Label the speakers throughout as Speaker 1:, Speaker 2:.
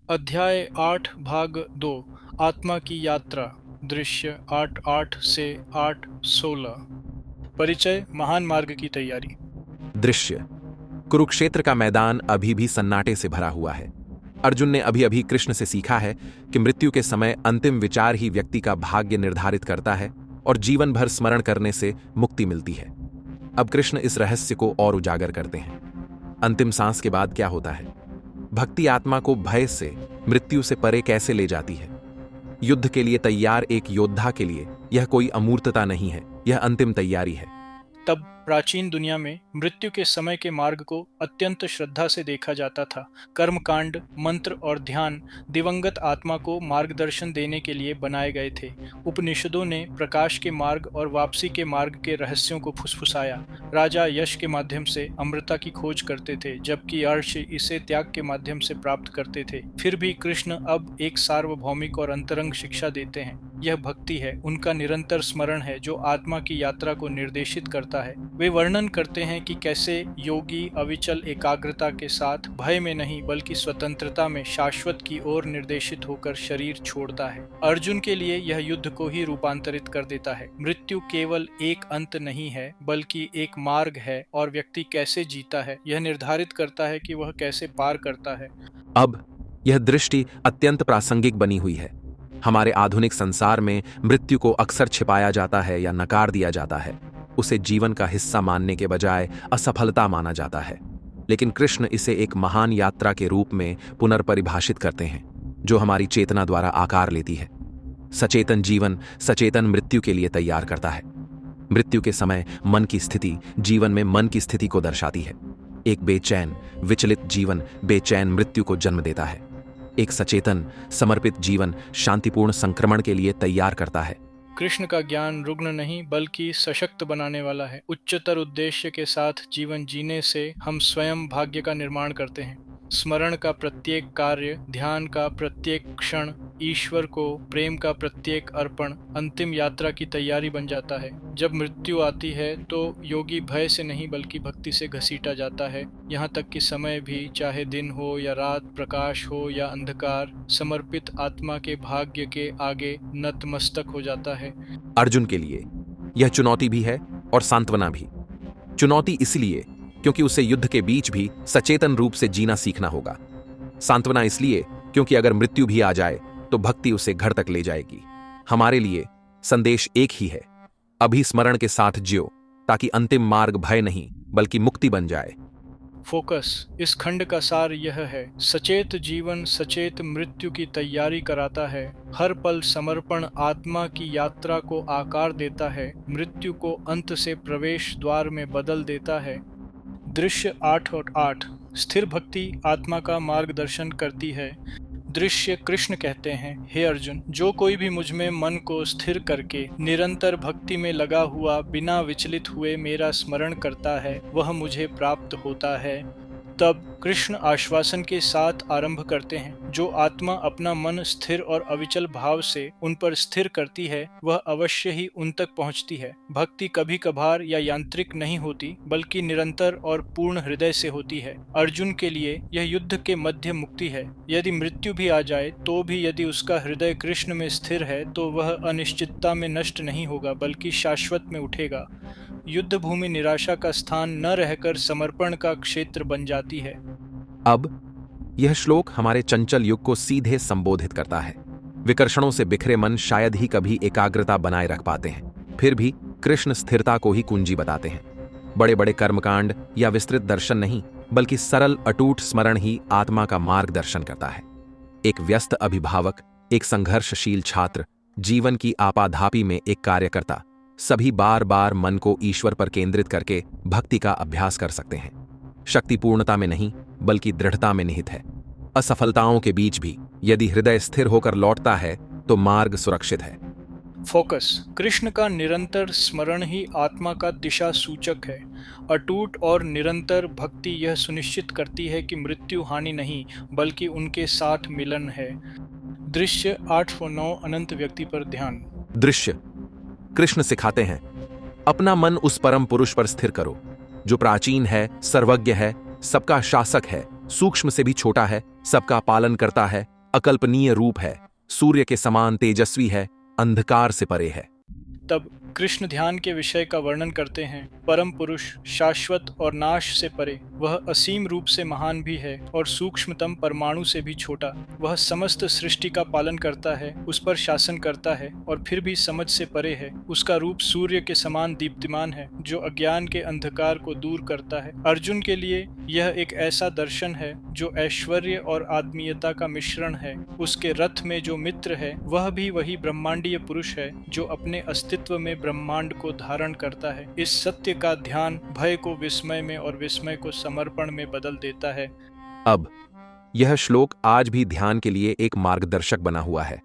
Speaker 1: अध्याय 8 भाग 2 आत्मा की यात्रा दृश्य 8:8 से 8:16 परिचय महान मार्ग की तैयारी।
Speaker 2: दृश्य कुरुक्षेत्र का मैदान अभी भी सन्नाटे से भरा हुआ है। अर्जुन ने अभी अभी कृष्ण से सीखा है कि मृत्यु के समय अंतिम विचार ही व्यक्ति का भाग्य निर्धारित करता है और जीवन भर स्मरण करने से मुक्ति मिलती है। अब कृष्ण इस रहस्य को और उजागर करते हैं। अंतिम सांस के बाद क्या होता है? भक्ति आत्मा को भय से, मृत्यु से परे कैसे ले जाती है? युद्ध के लिए तैयार एक योद्धा के लिए यह कोई अमूर्तता नहीं है, यह अंतिम तैयारी है।
Speaker 1: तब प्राचीन दुनिया में मृत्यु के समय के मार्ग को अत्यंत श्रद्धा से देखा जाता था। कर्मकांड, मंत्र और ध्यान दिवंगत आत्मा को मार्गदर्शन देने के लिए बनाए गए थे। उपनिषदों ने प्रकाश के मार्ग और वापसी के मार्ग के रहस्यों को फुसफुसाया। राजा यश के माध्यम से अमृता की खोज करते थे, जबकि अर्षि इसे त्याग के माध्यम से प्राप्त करते थे। फिर भी कृष्ण अब एक सार्वभौमिक और अंतरंग शिक्षा देते हैं। यह भक्ति है, उनका निरंतर स्मरण है जो आत्मा की यात्रा को निर्देशित करता है। वे वर्णन करते हैं कि कैसे योगी अविचल एकाग्रता के साथ भय में नहीं बल्कि स्वतंत्रता में शाश्वत की ओर निर्देशित होकर शरीर छोड़ता है। अर्जुन के लिए यह युद्ध को ही रूपांतरित कर देता है। मृत्यु केवल एक अंत नहीं है बल्कि एक मार्ग है, और व्यक्ति कैसे जीता है यह निर्धारित करता है कि वह कैसे पार करता है।
Speaker 2: अब यह दृष्टि अत्यंत प्रासंगिक बनी हुई है। हमारे आधुनिक संसार में मृत्यु को अक्सर छिपाया जाता है या नकार दिया जाता है। उसे जीवन का हिस्सा मानने के बजाय असफलता माना जाता है। लेकिन कृष्ण इसे एक महान यात्रा के रूप में पुनर्परिभाषित करते हैं, जो हमारी चेतना द्वारा आकार लेती है। सचेतन जीवन सचेतन मृत्यु के लिए तैयार करता है। मृत्यु के समय मन की स्थिति जीवन में मन की स्थिति को दर्शाती है। एक बेचैन, विचलित जीवन बेचैन मृत्यु को जन्म देता है। एक सचेतन, समर्पित जीवन शांतिपूर्ण संक्रमण के लिए तैयार करता है।
Speaker 1: कृष्ण का ज्ञान रुग्ण नहीं बल्कि सशक्त बनाने वाला है। उच्चतर उद्देश्य के साथ जीवन जीने से हम स्वयं भाग्य का निर्माण करते हैं। स्मरण का प्रत्येक कार्य, ध्यान का प्रत्येक क्षण, ईश्वर को प्रेम का प्रत्येक अर्पण अंतिम यात्रा की तैयारी बन जाता है। जब मृत्यु आती है तो योगी भय से नहीं बल्कि भक्ति से घसीटा जाता है। यहाँ तक कि समय भी, चाहे दिन हो या रात, प्रकाश हो या अंधकार, समर्पित आत्मा के भाग्य के आगे नतमस्तक हो जाता है।
Speaker 2: अर्जुन के लिए यह चुनौती भी है और सांत्वना भी। चुनौती इसलिए क्योंकि उसे युद्ध के बीच भी सचेतन रूप से जीना सीखना होगा। सांत्वना इसलिए क्योंकि अगर मृत्यु भी आ जाए तो भक्ति उसे घर तक ले जाएगी। हमारे लिए संदेश एक ही है, अभी स्मरण के साथ जियो ताकि अंतिम मार्ग भय नहीं बल्कि मुक्ति बन जाए।
Speaker 1: फोकस। इस खंड का सार यह है, सचेत जीवन सचेत मृत्यु की तैयारी कराता है। हर पल समर्पण आत्मा की यात्रा को आकार देता है, मृत्यु को अंत से प्रवेश द्वार में बदल देता है। दृश्य 8 और 8 स्थिर भक्ति आत्मा का मार्गदर्शन करती है। दृश्य कृष्ण कहते हैं, हे अर्जुन, जो कोई भी मुझ में मन को स्थिर करके निरंतर भक्ति में लगा हुआ बिना विचलित हुए मेरा स्मरण करता है वह मुझे प्राप्त होता है। तब कृष्ण आश्वासन के साथ आरंभ करते हैं, जो आत्मा अपना मन स्थिर और अविचल भाव से उन पर स्थिर करती है वह अवश्य ही उन तक पहुंचती है। भक्ति कभी कभार या यांत्रिक नहीं होती बल्कि निरंतर और पूर्ण हृदय से होती है। अर्जुन के लिए यह युद्ध के मध्य मुक्ति है। यदि मृत्यु भी आ जाए तो भी यदि उसका हृदय कृष्ण में स्थिर है तो वह अनिश्चितता में नष्ट नहीं होगा बल्कि शाश्वत में उठेगा। युद्ध भूमि निराशा का स्थान न रहकर समर्पण का क्षेत्र बन जाती है।
Speaker 2: अब यह श्लोक हमारे चंचल युग को सीधे संबोधित करता है। विकर्षणों से बिखरे मन शायद ही कभी एकाग्रता बनाए रख पाते हैं, फिर भी कृष्ण स्थिरता को ही कुंजी बताते हैं। बड़े बड़े कर्मकांड या विस्तृत दर्शन नहीं बल्कि सरल अटूट स्मरण ही आत्मा का मार्गदर्शन करता है। एक व्यस्त अभिभावक, एक संघर्षशील छात्र, जीवन की आपाधापी में एक कार्यकर्ता, सभी बार बार मन को ईश्वर पर केंद्रित करके भक्ति का अभ्यास कर सकते हैं। शक्ति पूर्णता में नहीं बल्कि दृढ़ता में निहित है। असफलताओं के बीच भी यदि हृदय स्थिर होकर लौटता है तो मार्ग सुरक्षित है।
Speaker 1: फोकस। कृष्ण का निरंतर स्मरण ही आत्मा का दिशा सूचक है। अटूट और निरंतर भक्ति यह सुनिश्चित करती है कि मृत्यु हानि नहीं बल्कि उनके साथ मिलन है। दृश्य 8:9 अनंत व्यक्ति पर ध्यान।
Speaker 2: दृश्य कृष्ण सिखाते हैं, अपना मन उस परम पुरुष पर स्थिर करो जो प्राचीन है, सर्वज्ञ है, सबका शासक है, सूक्ष्म से भी छोटा है, सबका पालन करता है, अकल्पनीय रूप है, सूर्य के समान तेजस्वी है, अंधकार से परे है।
Speaker 1: तब कृष्ण ध्यान के विषय का वर्णन करते हैं। परम पुरुष शाश्वत और नाश से परे, वह असीम रूप से महान भी है और सूक्ष्मतम परमाणु से भी छोटा। वह समस्त सृष्टि का पालन करता है, उस पर शासन करता है और फिर भी समझ से परे है। उसका रूप सूर्य के समान दीप्तिमान है, जो अज्ञान के अंधकार को दूर करता है। अर्जुन के लिए यह एक ऐसा दर्शन है जो ऐश्वर्य और आत्मीयता का मिश्रण है। उसके रथ में जो मित्र है, वह भी वही ब्रह्मांडीय पुरुष है जो अपने अस्तित्व में ब्रह्मांड को धारण करता है। इस सत्य का ध्यान भय को विस्मय में और विस्मय को समर्पण में बदल देता है।
Speaker 2: अब यह श्लोक आज भी ध्यान के लिए एक मार्गदर्शक बना हुआ है।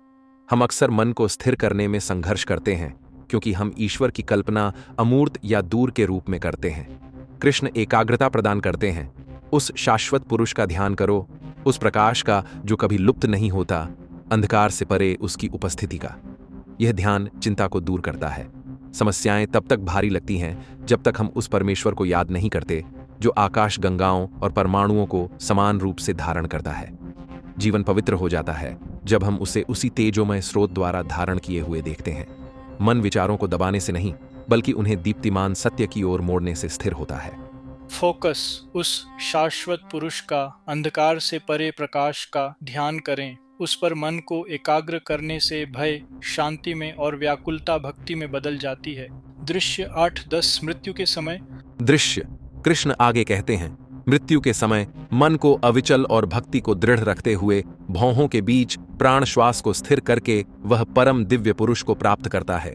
Speaker 2: हम अक्सर मन को स्थिर करने में संघर्ष करते हैं, क्योंकि हम ईश्वर की कल्पना अमूर्त या दूर के रूप में करते हैं। कृष्ण एकाग्रता प्रदान करते हैं। उस शाश्वत पुरुष का ध्यान करो, उस प्रकाश का जो कभी लुप्त नहीं होता, अंधकार से परे उसकी उपस्थिति का। यह ध्यान चिंता को दूर करता है। समस्याएं तब तक भारी लगती हैं जब तक हम उस परमेश्वर को याद नहीं करते जो आकाश गंगाओं और परमाणुओं को समान रूप से धारण करता है। जीवन पवित्र हो जाता है जब हम उसे उसी तेजोमय स्रोत द्वारा धारण किए हुए देखते हैं। मन विचारों को दबाने से नहीं, बल्कि उन्हें दीप्तिमान सत्य की ओर मोड़ने से स्थिर होता है।
Speaker 1: फोकस उस शाश्वत पुरुष का, अंधकार से परे प्रकाश का ध्यान करें। उस पर मन को एकाग्र करने से भय शांति में और व्याकुलता भक्ति में बदल जाती है। दृश्य 8-10 मृत्यु के समय।
Speaker 2: दृश्य कृष्ण आगे कहते हैं, मृत्यु के समय मन को अविचल और भक्ति को दृढ़ रखते हुए भौहों के बीच प्राण श्वास को स्थिर करके वह परम दिव्य पुरुष को प्राप्त करता है।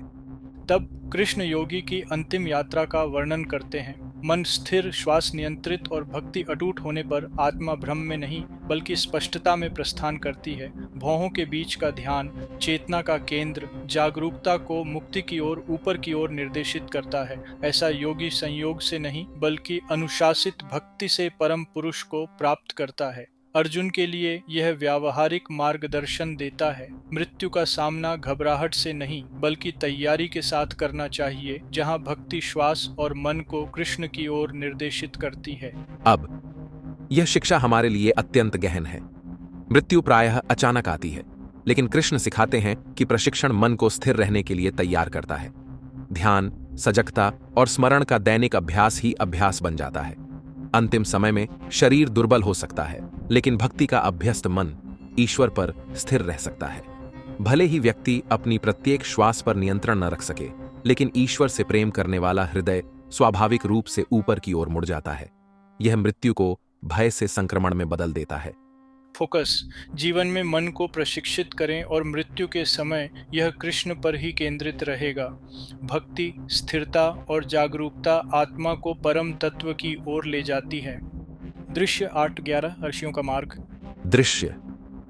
Speaker 1: तब कृष्ण योगी की अंतिम यात्रा का वर्णन करते हैं। मन स्थिर, श्वास नियंत्रित और भक्ति अटूट होने पर आत्मा भ्रम में नहीं बल्कि स्पष्टता में प्रस्थान करती है। भौहों के बीच का ध्यान चेतना का केंद्र, जागरूकता को मुक्ति की ओर, ऊपर की ओर निर्देशित करता है। ऐसा योगी संयोग से नहीं बल्कि अनुशासित भक्ति से परम पुरुष को प्राप्त करता है। अर्जुन के लिए यह व्यावहारिक मार्गदर्शन देता है। मृत्यु का सामना घबराहट से नहीं बल्कि तैयारी के साथ करना चाहिए, जहां भक्ति श्वास और मन को कृष्ण की ओर निर्देशित करती है।
Speaker 2: अब यह शिक्षा हमारे लिए अत्यंत गहन है। मृत्यु प्रायः अचानक आती है, लेकिन कृष्ण सिखाते हैं कि प्रशिक्षण मन को स्थिर रहने के लिए तैयार करता है। ध्यान, सजगता और स्मरण का दैनिक अभ्यास ही अभ्यास बन जाता है। अंतिम समय में शरीर दुर्बल हो सकता है, लेकिन भक्ति का अभ्यस्त मन ईश्वर पर स्थिर रह सकता है। भले ही व्यक्ति अपनी प्रत्येक श्वास पर नियंत्रण न रख सके, लेकिन ईश्वर से प्रेम करने वाला हृदय स्वाभाविक रूप से ऊपर की ओर मुड़ जाता है। यह मृत्यु को भय से संक्रमण में बदल देता है।
Speaker 1: फोकस जीवन में मन को प्रशिक्षित करें और मृत्यु के समय यह कृष्ण पर ही केंद्रित रहेगा। भक्ति, स्थिरता और जागरूकता आत्मा को परम तत्व की ओर ले जाती है। दृश्य 8-11 ऋषियों का मार्ग।
Speaker 2: दृश्य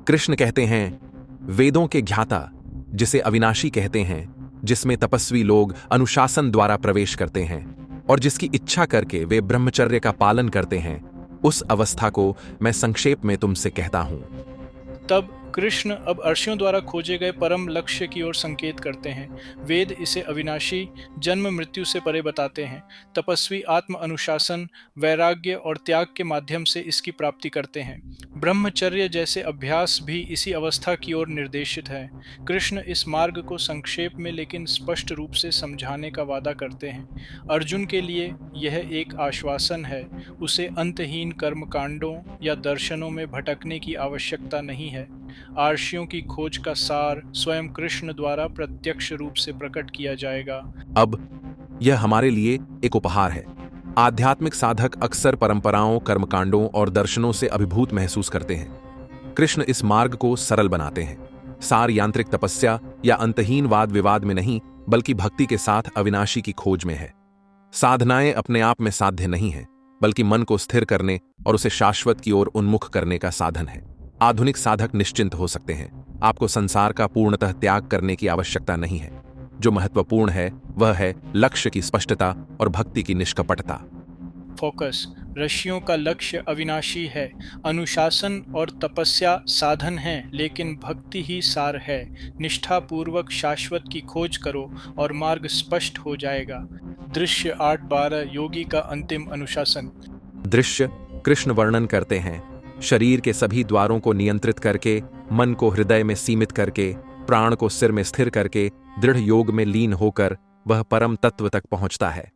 Speaker 2: कृष्ण कहते हैं, वेदों के ज्ञाता, जिसे अविनाशी कहते हैं, जिसमें तपस्वी लोग अनुशासन द्वारा प्रवेश करते हैं और जिसकी इच्छा करके वे ब्रह्मचर्य का पालन करते हैं, उस अवस्था को मैं संक्षेप में तुमसे कहता हूं।
Speaker 1: तब कृष्ण अब अर्षियों द्वारा खोजे गए परम लक्ष्य की ओर संकेत करते हैं। वेद इसे अविनाशी, जन्म मृत्यु से परे बताते हैं। तपस्वी आत्म अनुशासन, वैराग्य और त्याग के माध्यम से इसकी प्राप्ति करते हैं। ब्रह्मचर्य जैसे अभ्यास भी इसी अवस्था की ओर निर्देशित है। कृष्ण इस मार्ग को संक्षेप में लेकिन स्पष्ट रूप से समझाने का वादा करते हैं। अर्जुन के लिए यह एक आश्वासन है, उसे अंतहीन कर्मकांडों या दर्शनों में भटकने की आवश्यकता नहीं है। आर्षियों की खोज का सार स्वयं कृष्ण द्वारा प्रत्यक्ष रूप से प्रकट किया जाएगा।
Speaker 2: अब यह हमारे लिए एक उपहार है। आध्यात्मिक साधक अक्सर परंपराओं, कर्मकांडों और दर्शनों से अभिभूत महसूस करते हैं। कृष्ण इस मार्ग को सरल बनाते हैं। सार यांत्रिक तपस्या या अंतहीन वाद विवाद में नहीं, बल्कि भक्ति के साथ अविनाशी की खोज में है। साधनाएं अपने आप में साध्य नहीं है, बल्कि मन को स्थिर करने और उसे शाश्वत की ओर उन्मुख करने का साधन है। आधुनिक साधक निश्चिंत हो सकते हैं। आपको संसार का पूर्णतः त्याग करने की आवश्यकता नहीं है। जो महत्वपूर्ण है वह है लक्ष्य की स्पष्टता और भक्ति की निष्कपटता।
Speaker 1: फोकस ऋषियों का लक्ष्य अविनाशी है। अनुशासन और तपस्या साधन है, लेकिन भक्ति ही सार है। निष्ठापूर्वक शाश्वत की खोज करो और मार्ग स्पष्ट हो जाएगा। दृश्य 8-12 योगी का अंतिम अनुशासन।
Speaker 2: दृश्य कृष्ण वर्णन करते हैं, शरीर के सभी द्वारों को नियंत्रित करके, मन को हृदय में सीमित करके, प्राण को सिर में स्थिर करके, दृढ़ योग में लीन होकर वह परम तत्व तक पहुंचता है।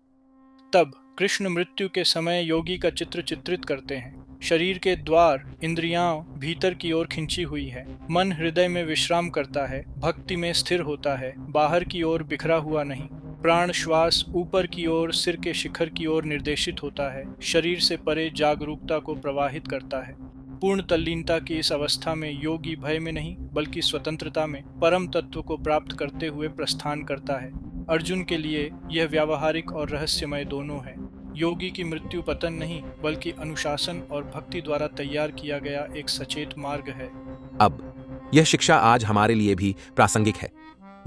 Speaker 1: तब कृष्ण मृत्यु के समय योगी का चित्र चित्रित करते हैं। शरीर के द्वार, इंद्रियां भीतर की ओर खिंची हुई है, मन हृदय में विश्राम करता है, भक्ति में स्थिर होता है, बाहर की ओर बिखरा हुआ नहीं। प्राण श्वास ऊपर की ओर सिर के शिखर की ओर निर्देशित होता है, शरीर से परे जागरूकता को प्रवाहित करता है। पूर्ण तल्लीनता की इस अवस्था में योगी भय में नहीं बल्कि स्वतंत्रता में परम तत्व को प्राप्त करते हुए प्रस्थान करता है। अर्जुन के लिए यह व्यावहारिक और रहस्यमय दोनों है। योगी की मृत्यु पतन नहीं बल्कि अनुशासन और भक्ति द्वारा तैयार किया गया एक सचेत मार्ग है।
Speaker 2: अब यह शिक्षा आज हमारे लिए भी प्रासंगिक है।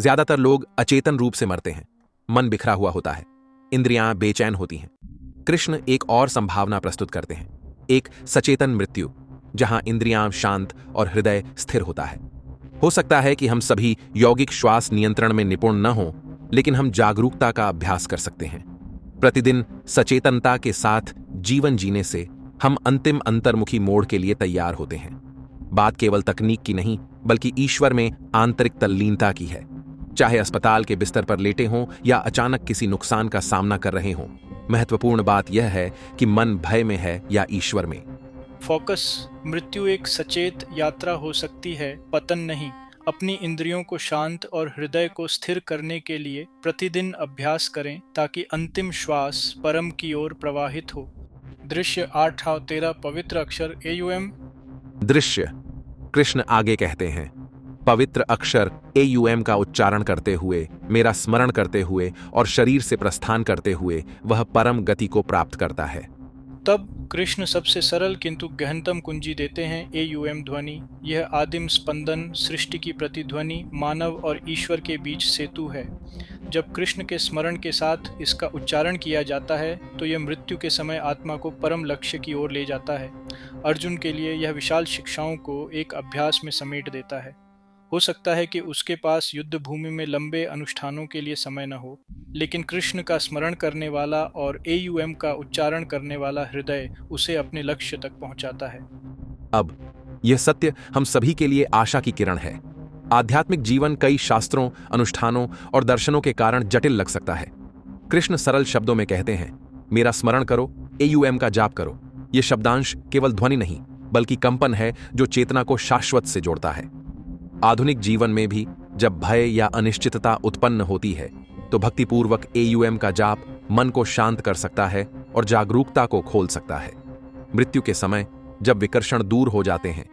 Speaker 2: ज्यादातर लोग अचेतन रूप से मरते हैं, मन बिखरा हुआ होता है, इंद्रियां बेचैन होती हैं। कृष्ण एक और संभावना प्रस्तुत करते हैं, एक सचेतन मृत्यु जहां इंद्रियां शांत और हृदय स्थिर होता है। हो सकता है कि हम सभी यौगिक श्वास नियंत्रण में निपुण न हों, लेकिन हम जागरूकता का अभ्यास कर सकते हैं। प्रतिदिन सचेतनता के साथ जीवन जीने से हम अंतिम अंतर्मुखी मोड़ के लिए तैयार होते हैं। बात केवल तकनीक की नहीं बल्कि ईश्वर में आंतरिक तल्लीनता की है। चाहे अस्पताल के बिस्तर पर लेटे हों या अचानक किसी नुकसान का सामना कर रहे हों, महत्वपूर्ण बात यह है कि मन भय में है या ईश्वर में।
Speaker 1: फोकस, मृत्यु एक सचेत यात्रा हो सकती है, पतन नहीं। अपनी इंद्रियों को शांत और हृदय को स्थिर करने के लिए प्रतिदिन अभ्यास करें ताकि अंतिम श्वास परम की ओर प्रवाहित हो। दृश्य 8-13 पवित्र अक्षर AUM।
Speaker 2: दृश्य, कृष्ण आगे कहते हैं, पवित्र अक्षर AUM का उच्चारण करते हुए, मेरा स्मरण करते हुए और शरीर से प्रस्थान करते हुए वह परम गति को प्राप्त करता है।
Speaker 1: तब कृष्ण सबसे सरल किंतु गहनतम कुंजी देते हैं AUM ध्वनि। यह आदिम स्पंदन, सृष्टि की प्रतिध्वनि, मानव और ईश्वर के बीच सेतु है। जब कृष्ण के स्मरण के साथ इसका उच्चारण किया जाता है तो यह मृत्यु के समय आत्मा को परम लक्ष्य की ओर ले जाता है। अर्जुन के लिए यह विशाल शिक्षाओं को एक अभ्यास में समेट देता है। हो सकता है कि उसके पास युद्ध भूमि में लंबे अनुष्ठानों के लिए समय न हो, लेकिन कृष्ण का स्मरण करने वाला और AUM का उच्चारण करने वाला हृदय उसे अपने लक्ष्य तक पहुंचाता है।
Speaker 2: अब यह सत्य हम सभी के लिए आशा की किरण है। आध्यात्मिक जीवन कई शास्त्रों, अनुष्ठानों और दर्शनों के कारण जटिल लग सकता है। कृष्ण सरल शब्दों में कहते हैं, मेरा स्मरण करो, AUM का जाप करो। यह शब्दांश केवल ध्वनि नहीं बल्कि कंपन है जो चेतना को शाश्वत से जोड़ता है। आधुनिक जीवन में भी जब भय या अनिश्चितता उत्पन्न होती है तो भक्तिपूर्वक AUM का जाप मन को शांत कर सकता है और जागरूकता को खोल सकता है। मृत्यु के समय जब विकर्षण दूर हो जाते हैं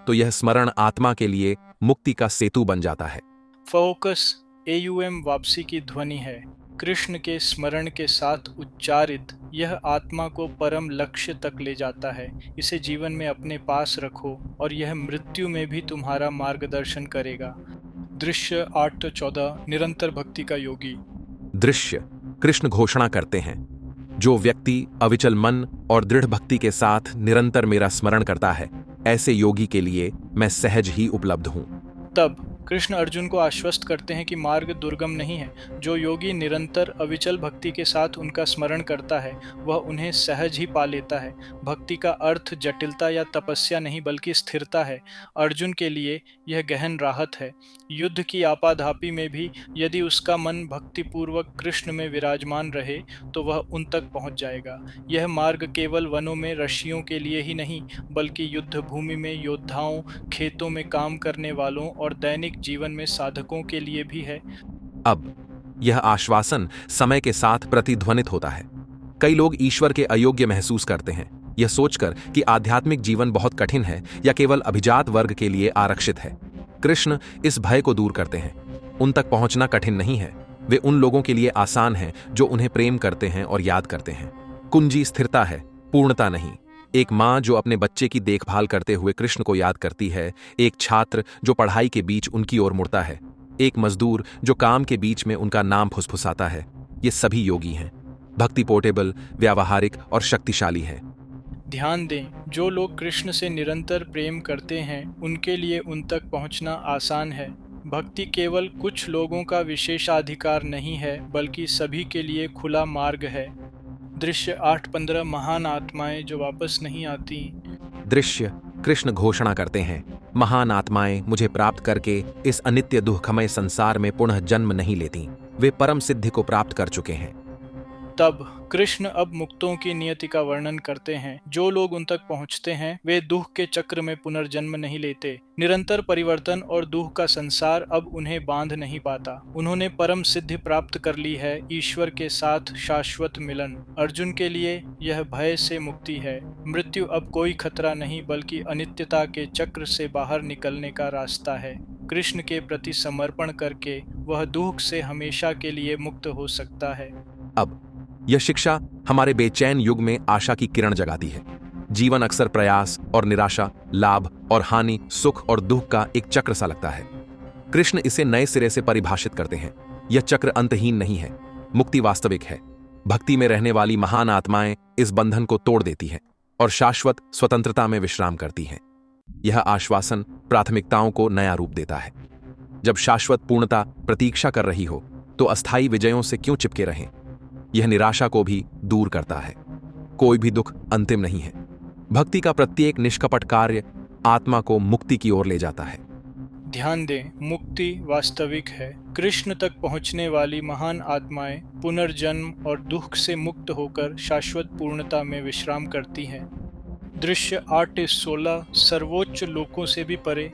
Speaker 2: तो यह स्मरण आत्मा के लिए मुक्ति का सेतु बन जाता है।
Speaker 1: फोकस, AUM वापसी की ध्वनि है। कृष्ण के स्मरण के साथ उच्चारित यह आत्मा को परम लक्ष्य तक ले जाता है। इसे जीवन में अपने पास रखो और यह मृत्यु में भी तुम्हारा मार्गदर्शन करेगा। दृश्य 8-14 निरंतर भक्ति का योगी।
Speaker 2: दृश्य, कृष्ण घोषणा करते हैं, जो व्यक्ति अविचल मन और दृढ़ भक्ति के साथ निरंतर मेरा स्मरण करता है, ऐसे योगी के लिए मैं सहज ही उपलब्ध हूं।
Speaker 1: तब कृष्ण अर्जुन को आश्वस्त करते हैं कि मार्ग दुर्गम नहीं है। जो योगी निरंतर अविचल भक्ति के साथ उनका स्मरण करता है वह उन्हें सहज ही पा लेता है। भक्ति का अर्थ जटिलता या तपस्या नहीं बल्कि स्थिरता है। अर्जुन के लिए यह गहन राहत है। युद्ध की आपाधापी में भी यदि उसका मन भक्तिपूर्वक कृष्ण में विराजमान रहे तो वह उन तक पहुंच जाएगा। यह मार्ग केवल वनों में ऋषियों के लिए ही नहीं बल्कि युद्ध भूमि में योद्धाओं, खेतों में काम करने वालों और दैनिक जीवन में साधकों के लिए भी है।
Speaker 2: अब यह आश्वासन समय के साथ प्रतिध्वनित होता है। कई लोग ईश्वर के अयोग्य महसूस करते हैं, यह सोचकर कि आध्यात्मिक जीवन बहुत कठिन है या केवल अभिजात वर्ग के लिए आरक्षित है। कृष्ण इस भय को दूर करते हैं। उन तक पहुंचना कठिन नहीं है, वे उन लोगों के लिए आसान है जो उन्हें प्रेम करते हैं और याद करते हैं। कुंजी स्थिरता है, पूर्णता नहीं। एक माँ जो अपने बच्चे की देखभाल करते हुए कृष्ण को याद करती है, एक छात्र जो पढ़ाई के बीच उनकी ओर मुड़ता है, एक मजदूर जो काम के बीच में उनका नाम फुसफुसाता है, ये सभी योगी हैं। भक्ति पोर्टेबल, व्यावहारिक और शक्तिशाली है।
Speaker 1: ध्यान दें, जो लोग कृष्ण से निरंतर प्रेम करते हैं उनके लिए उन तक पहुंचना आसान है। भक्ति केवल कुछ लोगों का विशेषाधिकार नहीं है बल्कि सभी के लिए खुला मार्ग है। दृश्य 8-15 महान आत्माएं जो वापस नहीं आती।
Speaker 2: दृश्य, कृष्ण घोषणा करते हैं, महान आत्माएं मुझे प्राप्त करके इस अनित्य दुःखमय संसार में पुनः जन्म नहीं लेती, वे परम सिद्धि को प्राप्त कर चुके हैं।
Speaker 1: तब कृष्ण अब मुक्तों की नियति का वर्णन करते हैं। जो लोग उन तक पहुंचते हैं वे दुख के चक्र में पुनर्जन्म नहीं लेते। निरंतर परिवर्तन और दुख का संसार अब उन्हें बांध नहीं पाता। उन्होंने परम सिद्धि प्राप्त कर ली है, ईश्वर के साथ शाश्वत मिलन। अर्जुन के लिए यह भय से मुक्ति है। मृत्यु अब कोई खतरा नहीं, बल्कि अनित्यता के चक्र से बाहर निकलने का रास्ता है। कृष्ण के प्रति समर्पण करके वह दुख से हमेशा के लिए मुक्त हो सकता है।
Speaker 2: अब यह शिक्षा हमारे बेचैन युग में आशा की किरण जगाती है। जीवन अक्सर प्रयास और निराशा, लाभ और हानि, सुख और दुख का एक चक्र सा लगता है। कृष्ण इसे नए सिरे से परिभाषित करते हैं। यह चक्र अंतहीन नहीं है, मुक्ति वास्तविक है। भक्ति में रहने वाली महान आत्माएं इस बंधन को तोड़ देती हैं और शाश्वत स्वतंत्रता में विश्राम करती हैं। यह आश्वासन प्राथमिकताओं को नया रूप देता है। जब शाश्वत पूर्णता प्रतीक्षा कर रही हो तो अस्थायी विजयों से क्यों चिपके रहें? यह निराशा को भी दूर करता है। कोई भी दुख अंतिम नहीं है। भक्ति का प्रत्येक निष्कपट कार्य आत्मा को मुक्ति की ओर ले जाता है।
Speaker 1: ध्यान दें, मुक्ति वास्तविक है। कृष्ण तक पहुंचने वाली महान आत्माएं पुनर्जन्म और दुख से मुक्त होकर शाश्वत पूर्णता में विश्राम करती हैं। दृश्य 8-16 सर्वोच्च लोकों से भी परे।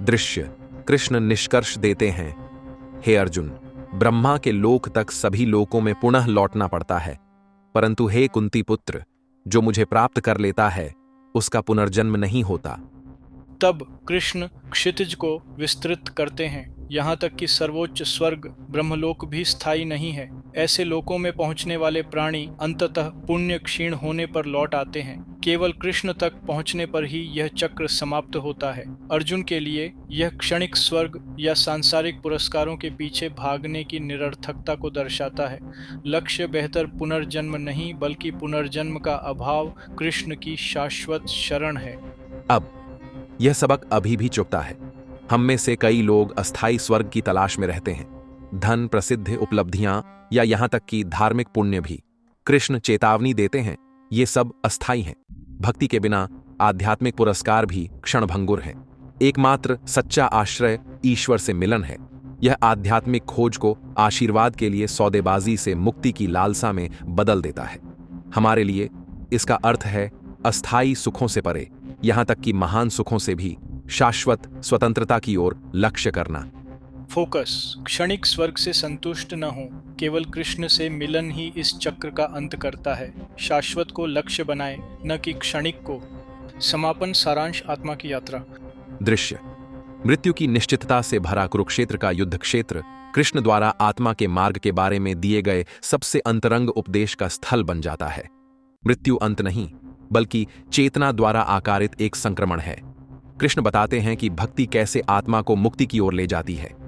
Speaker 2: दृश्य कृष्ण निष्कर्ष देते हैं, हे अर्जुन, ब्रह्मा के लोक तक सभी लोकों में पुनः लौटना पड़ता है, परंतु हे कुंती पुत्र, जो मुझे प्राप्त कर लेता है उसका पुनर्जन्म नहीं होता।
Speaker 1: तब कृष्ण क्षितिज को विस्तृत करते हैं, यहाँ तक कि सर्वोच्च स्वर्ग ब्रह्मलोक भी स्थायी नहीं है। ऐसे लोकों में पहुंचने वाले प्राणी अंततः पुण्य क्षीण होने पर लौट आते हैं। केवल कृष्ण तक पहुंचने पर ही यह चक्र समाप्त होता है। अर्जुन के लिए यह क्षणिक स्वर्ग या सांसारिक पुरस्कारों के पीछे भागने की निरर्थकता को दर्शाता है। लक्ष्य बेहतर पुनर्जन्म नहीं, बल्कि पुनर्जन्म का अभाव कृष्ण की शाश्वत शरण है।
Speaker 2: अब यह सबक अभी भी चुभता है। हम में से कई लोग अस्थायी स्वर्ग की तलाश में रहते हैं, धन, प्रसिद्ध, उपलब्धियां या यहां तक कि धार्मिक पुण्य भी। कृष्ण चेतावनी देते हैं, ये सब अस्थायी हैं। भक्ति के बिना आध्यात्मिक पुरस्कार भी क्षणभंगुर हैं। एकमात्र सच्चा आश्रय ईश्वर से मिलन है। यह आध्यात्मिक खोज को आशीर्वाद के लिए सौदेबाजी से मुक्ति की लालसा में बदल देता है। हमारे लिए इसका अर्थ है अस्थायी सुखों से परे, यहां तक कि महान सुखों से भी शाश्वत स्वतंत्रता की ओर लक्ष्य करना।
Speaker 1: फोकस, क्षणिक स्वर्ग से संतुष्ट न हो। केवल कृष्ण से मिलन ही इस चक्र का अंत करता है। शाश्वत को लक्ष्य बनाए, न कि क्षणिक को। समापन सारांश आत्मा की यात्रा।
Speaker 2: दृश्य मृत्यु की निश्चितता से भरा कुरुक्षेत्र का युद्ध क्षेत्र कृष्ण द्वारा आत्मा के मार्ग के बारे में दिए गए सबसे अंतरंग उपदेश का स्थल बन जाता है। मृत्यु अंत नहीं, बल्कि चेतना द्वारा आकारित एक संक्रमण है। कृष्ण बताते हैं कि भक्ति कैसे आत्मा को मुक्ति की ओर ले जाती है।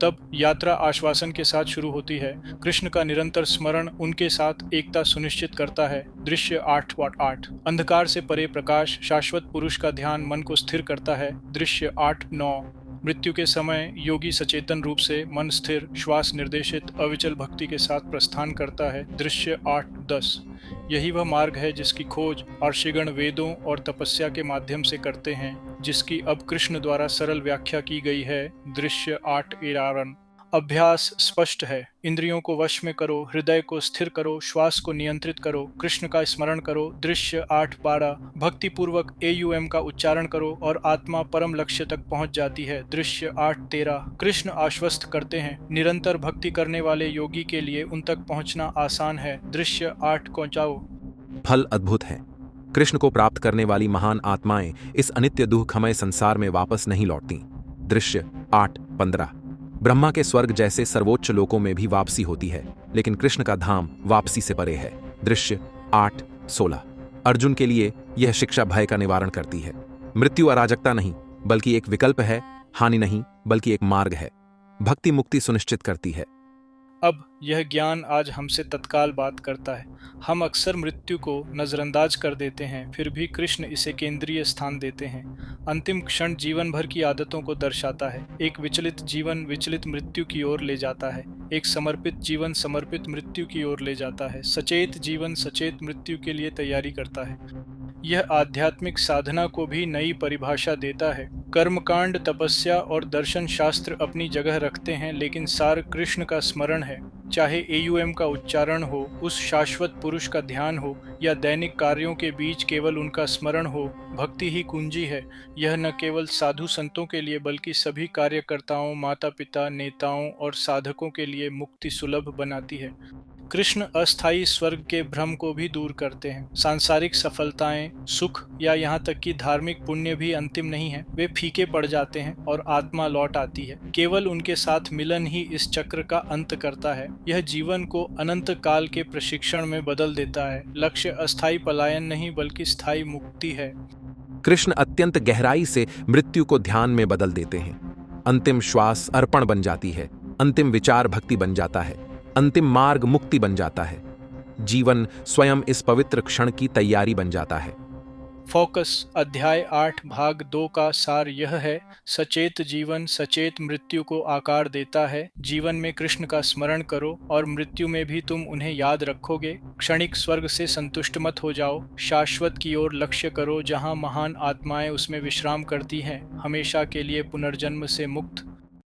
Speaker 1: तब यात्रा आश्वासन के साथ शुरू होती है। कृष्ण का निरंतर स्मरण उनके साथ एकता सुनिश्चित करता है। दृश्य 8:8 अंधकार से परे प्रकाश, शाश्वत पुरुष का ध्यान मन को स्थिर करता है। दृश्य 8:9 मृत्यु के समय योगी सचेतन रूप से मन स्थिर, श्वास निर्देशित, अविचल भक्ति के साथ प्रस्थान करता है। दृश्य 8:10 यही वह मार्ग है जिसकी खोज ऋषिगण वेदों और तपस्या के माध्यम से करते हैं, जिसकी अब कृष्ण द्वारा सरल व्याख्या की गई है। दृश्य 8:11 अभ्यास स्पष्ट है। इंद्रियों को वश में करो, हृदय को स्थिर करो, श्वास को नियंत्रित करो, कृष्ण का स्मरण करो। दृश्य 8:12 भक्ति पूर्वक AUM का उच्चारण करो और आत्मा परम लक्ष्य तक पहुंच जाती है। दृश्य 8:13 कृष्ण आश्वस्त करते हैं, निरंतर भक्ति करने वाले योगी के लिए उन तक पहुंचना आसान है। दृश्य 8:19
Speaker 2: फल अद्भुत है। कृष्ण को प्राप्त करने वाली महान आत्माएं इस अनित्य दुःखमय संसार में वापस नहीं लौटती। दृश्य 8:15 ब्रह्मा के स्वर्ग जैसे सर्वोच्च लोकों में भी वापसी होती है, लेकिन कृष्ण का धाम वापसी से परे है। दृश्य 8:16 अर्जुन के लिए यह शिक्षा भय का निवारण करती है। मृत्यु अराजकता नहीं, बल्कि एक विकल्प है, हानि नहीं, बल्कि एक मार्ग है। भक्ति मुक्ति सुनिश्चित करती है।
Speaker 1: अब यह ज्ञान आज हमसे तत्काल बात करता है। हम अक्सर मृत्यु को नज़रअंदाज कर देते हैं, फिर भी कृष्ण इसे केंद्रीय स्थान देते हैं। अंतिम क्षण जीवन भर की आदतों को दर्शाता है। एक विचलित जीवन विचलित मृत्यु की ओर ले जाता है। एक समर्पित जीवन समर्पित मृत्यु की ओर ले जाता है। सचेत जीवन सचेत मृत्यु के लिए तैयारी करता है। यह आध्यात्मिक साधना को भी नई परिभाषा देता है। कर्मकांड, तपस्या और दर्शन शास्त्र अपनी जगह रखते हैं, लेकिन सार कृष्ण का स्मरण है। चाहे एयुएम का उच्चारण हो, उस शाश्वत पुरुष का ध्यान हो, या दैनिक कार्यों के बीच केवल उनका स्मरण हो, भक्ति ही कुंजी है। यह न केवल साधु संतों के लिए बल्कि सभी कार्यकर्ताओं, माता पिता, नेताओं और साधकों के लिए मुक्ति सुलभ बनाती है। कृष्ण अस्थायी स्वर्ग के भ्रम को भी दूर करते हैं। सांसारिक सफलताएं, सुख या यहाँ तक कि धार्मिक पुण्य भी अंतिम नहीं है। वे फीके पड़ जाते हैं और आत्मा लौट आती है। केवल उनके साथ मिलन ही इस चक्र का अंत करता है। यह जीवन को अनंत काल के प्रशिक्षण में बदल देता है। लक्ष्य अस्थायी पलायन नहीं बल्कि स्थायी मुक्ति है।
Speaker 2: कृष्ण अत्यंत गहराई से मृत्यु को ध्यान में बदल देते हैं। अंतिम श्वास अर्पण बन जाती है, अंतिम विचार भक्ति बन जाता है, अंतिम मार्ग मुक्ति बन जाता है। जीवन स्वयं इस पवित्र क्षण की तैयारी बन जाता है।
Speaker 1: फोकस अध्याय 8 भाग 2 का सार यह है: सचेत जीवन सचेत मृत्यु को आकार देता है। जीवन में कृष्ण का स्मरण करो और मृत्यु में भी तुम उन्हें याद रखोगे। क्षणिक स्वर्ग से संतुष्ट मत हो जाओ, शाश्वत की ओर लक्ष्य करो, जहां महान आत्माएं उसमें विश्राम करती हैं, हमेशा के लिए पुनर्जन्म से मुक्त।